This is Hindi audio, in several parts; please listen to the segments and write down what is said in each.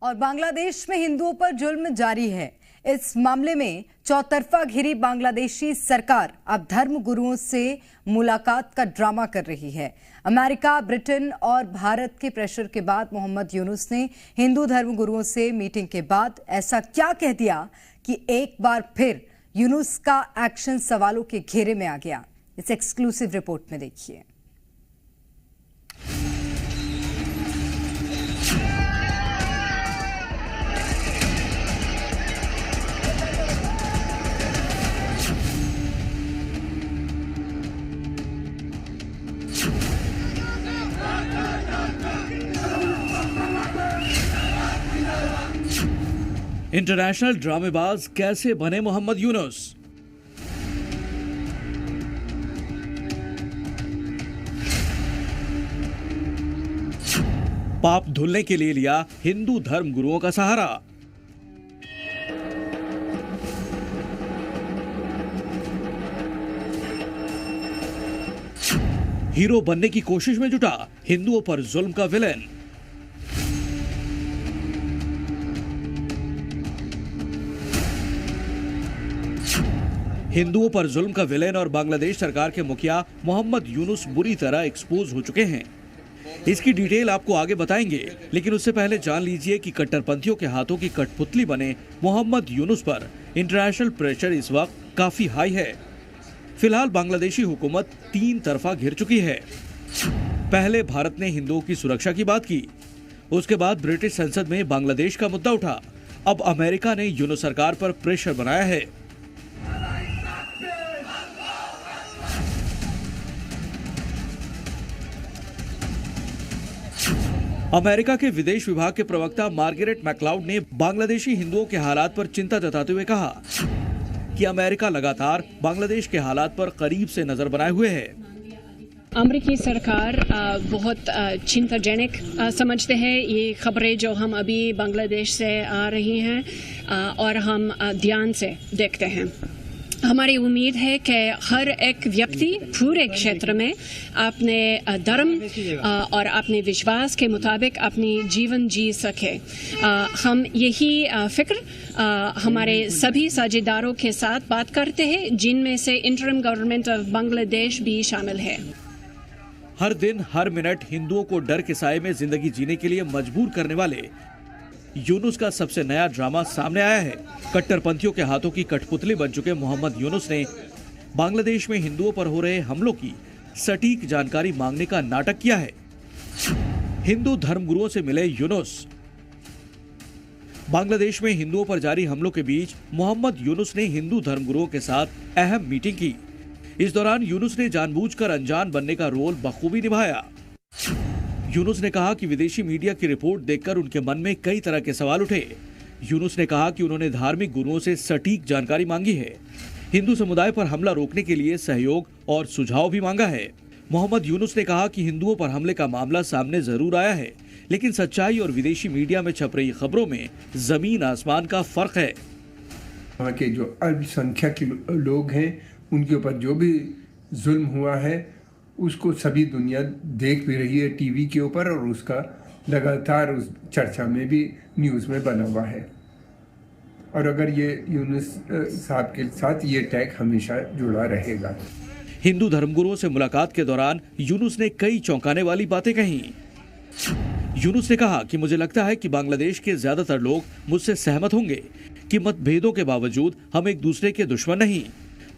और बांग्लादेश में हिंदुओं पर जुल्म जारी है। इस मामले में चौतरफा घिरी बांग्लादेशी सरकार अब धर्म गुरुओं से मुलाकात का ड्रामा कर रही है। अमेरिका, ब्रिटेन और भारत के प्रेशर के बाद मोहम्मद यूनुस ने हिंदू धर्म गुरुओं से मीटिंग के बाद ऐसा क्या कह दिया कि एक बार फिर यूनुस का एक्शन सवालों के घेरे में आ गया। इस एक्सक्लूसिव रिपोर्ट में देखिए। इंटरनेशनल ड्रामेबाज कैसे बने मोहम्मद यूनुस? पाप धुलने के लिए लिया हिंदू धर्म गुरुओं का सहारा। हीरो बनने की कोशिश में जुटा हिंदुओं पर जुल्म का विलेन। हिंदुओं पर जुल्म का विलेन और बांग्लादेश सरकार के मुखिया मोहम्मद यूनुस बुरी तरह एक्सपोज हो चुके हैं। इसकी डिटेल आपको आगे बताएंगे, लेकिन उससे पहले जान लीजिए कि कट्टरपंथियों के हाथों की कठपुतली बने मोहम्मद यूनुस पर इंटरनेशनल प्रेशर इस वक्त काफी हाई है। फिलहाल बांग्लादेशी हुकूमत तीन तरफा घिर चुकी है। पहले भारत ने हिंदुओं की सुरक्षा की बात की, उसके बाद ब्रिटिश संसद में बांग्लादेश का मुद्दा उठा। अब अमेरिका ने यूनुस सरकार पर प्रेशर बनाया है। अमेरिका के विदेश विभाग के प्रवक्ता मार्गरेट मैक्लाउड ने बांग्लादेशी हिंदुओं के हालात पर चिंता जताते हुए कहा कि अमेरिका लगातार बांग्लादेश के हालात पर करीब से नजर बनाए हुए है। अमेरिकी सरकार बहुत चिंताजनक समझते हैं ये खबरें जो हम अभी बांग्लादेश से आ रही हैं और हम ध्यान से देखते हैं। हमारी उम्मीद है कि हर एक व्यक्ति पूरे क्षेत्र में अपने धर्म और अपने विश्वास के मुताबिक अपनी जीवन जी सके। हम यही फिक्र हमारे सभी साझेदारों के साथ बात करते हैं, जिनमें से इंटरिम गवर्नमेंट ऑफ बांग्लादेश भी शामिल है। हर दिन हर मिनट हिंदुओं को डर के साए में जिंदगी जीने के लिए मजबूर करने वाले यूनुस का सबसे नया ड्रामा सामने आया है। कट्टरपंथियों के हाथों की कठपुतली बन चुके मोहम्मद यूनुस ने बांग्लादेश में हिंदुओं पर हो रहे हमलों की सटीक जानकारी मांगने का नाटक किया है। हिंदू धर्मगुरुओं से मिले यूनुस। बांग्लादेश में हिंदुओं पर जारी हमलों के बीच मोहम्मद यूनुस ने हिंदू धर्मगुरुओं के साथ अहम मीटिंग की। इस दौरान यूनुस ने जानबूझकर अनजान बनने का रोल बखूबी निभाया। यूनुस ने कहा कि विदेशी मीडिया की रिपोर्ट देखकर उनके मन में कई तरह के सवाल उठे। यूनुस ने कहा कि उन्होंने धार्मिक गुरुओं से सटीक जानकारी मांगी है। हिंदू समुदाय पर हमला रोकने के लिए सहयोग और सुझाव भी मांगा है। मोहम्मद यूनुस ने कहा कि हिंदुओं पर हमले का मामला सामने जरूर आया है, लेकिन सच्चाई और विदेशी मीडिया में छप रही खबरों में जमीन आसमान का फर्क है। वहाँ के जो अल्पसंख्यक लोग हैं, उनके ऊपर जो भी जुल्म हुआ है उसको सभी दुनिया देख भी रही है टीवी के ऊपर, और उसका लगातार उस चर्चा में भी न्यूज़ में बना हुआ है। और अगर ये यूनुस साहब के साथ ये टैग हमेशा जुड़ा रहेगा। हिंदू धर्मगुरुओं से मुलाकात के दौरान यूनुस ने कई चौंकाने वाली बातें कही। यूनुस ने कहा कि मुझे लगता है कि बांग्लादेश के ज्यादातर लोग मुझसे सहमत होंगे कि मतभेदों के बावजूद हम एक दूसरे के दुश्मन नहीं।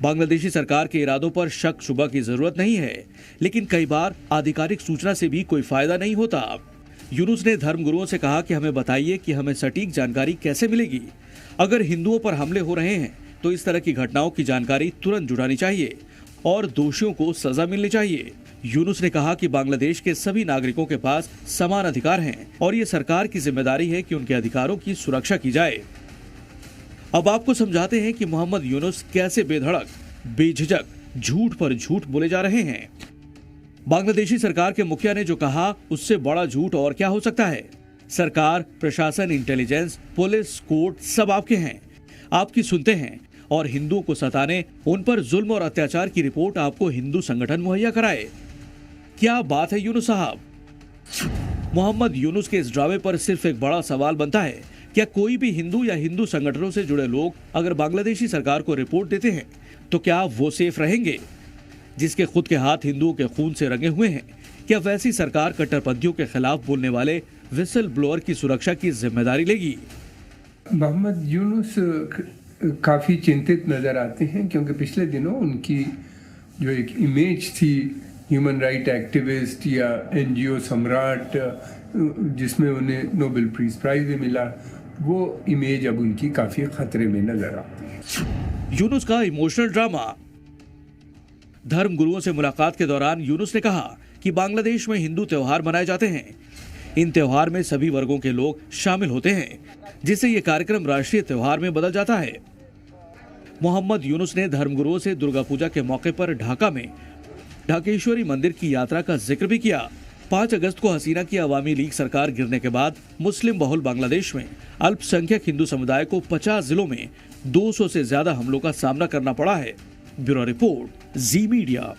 बांग्लादेशी सरकार के इरादों पर शक शुबा की जरूरत नहीं है, लेकिन कई बार आधिकारिक सूचना से भी कोई फायदा नहीं होता। यूनुस ने धर्मगुरुओं से कहा कि हमें बताइए कि हमें सटीक जानकारी कैसे मिलेगी। अगर हिंदुओं पर हमले हो रहे हैं तो इस तरह की घटनाओं की जानकारी तुरंत जुटानी चाहिए और दोषियों को सजा मिलनी चाहिए। यूनुस ने कहा कि बांग्लादेश के सभी नागरिकों के पास समान अधिकार हैं और ये सरकार की जिम्मेदारी है कि उनके अधिकारों की सुरक्षा की जाए। अब आपको समझाते हैं कि मोहम्मद यूनुस कैसे बेधड़क, बेझिझक झूठ पर झूठ बोले जा रहे हैं। बांग्लादेशी सरकार के मुखिया ने जो कहा उससे बड़ा झूठ और क्या हो सकता है। सरकार, प्रशासन, इंटेलिजेंस, पुलिस, कोर्ट सब आपके हैं, आपकी सुनते हैं और हिंदुओं को सताने, उन पर जुल्म और अत्याचार की रिपोर्ट आपको हिंदू संगठन मुहैया कराए। क्या बात है यूनुस साहब। मोहम्मद यूनुस के इस ड्रामे पर सिर्फ एक बड़ा सवाल बनता है, क्या कोई भी हिंदू या हिंदू संगठनों से जुड़े लोग अगर बांग्लादेशी सरकार को रिपोर्ट देते हैं तो क्या वो सेफ रहेंगे? जिसके खुद के हाथ हिंदुओं के खून से रंगे हुए हैं, क्या वैसी सरकार कट्टरपंथियों के खिलाफ बोलने वाले विसल ब्लोअर की सुरक्षा की जिम्मेदारी लेगी? मोहम्मद यूनुस काफ़ी चिंतित नज़र आते हैं, क्योंकि पिछले दिनों उनकी जो एक इमेज थी ह्यूमन राइट एक्टिविस्ट या एनजीओ सम्राट, जिसमें उन्हें नोबेल पीस प्राइज भी मिला, वो इमेज अब उनकी काफ़ी खतरे में नज़र आती है। यूनुस का इमोशनल ड्रामा। धर्म गुरुओं से मुलाकात के दौरान यूनुस ने कहा कि बांग्लादेश में हिंदू त्योहार मनाए जाते हैं। इन त्योहार में सभी वर्गों के लोग शामिल होते हैं, जिससे ये कार्यक्रम राष्ट्रीय त्योहार में बदल जाता है। मोहम्मद यूनुस ने धर्मगुरुओं से दुर्गा पूजा के मौके पर ढाका में ढाकेश्वरी मंदिर की यात्रा का जिक्र भी किया। 5 अगस्त को हसीना की अवामी लीग सरकार गिरने के बाद मुस्लिम बहुल बांग्लादेश में अल्पसंख्यक हिंदू समुदाय को 50 जिलों में 200 से ज्यादा हमलों का सामना करना पड़ा है। ब्यूरो रिपोर्ट, जी मीडिया।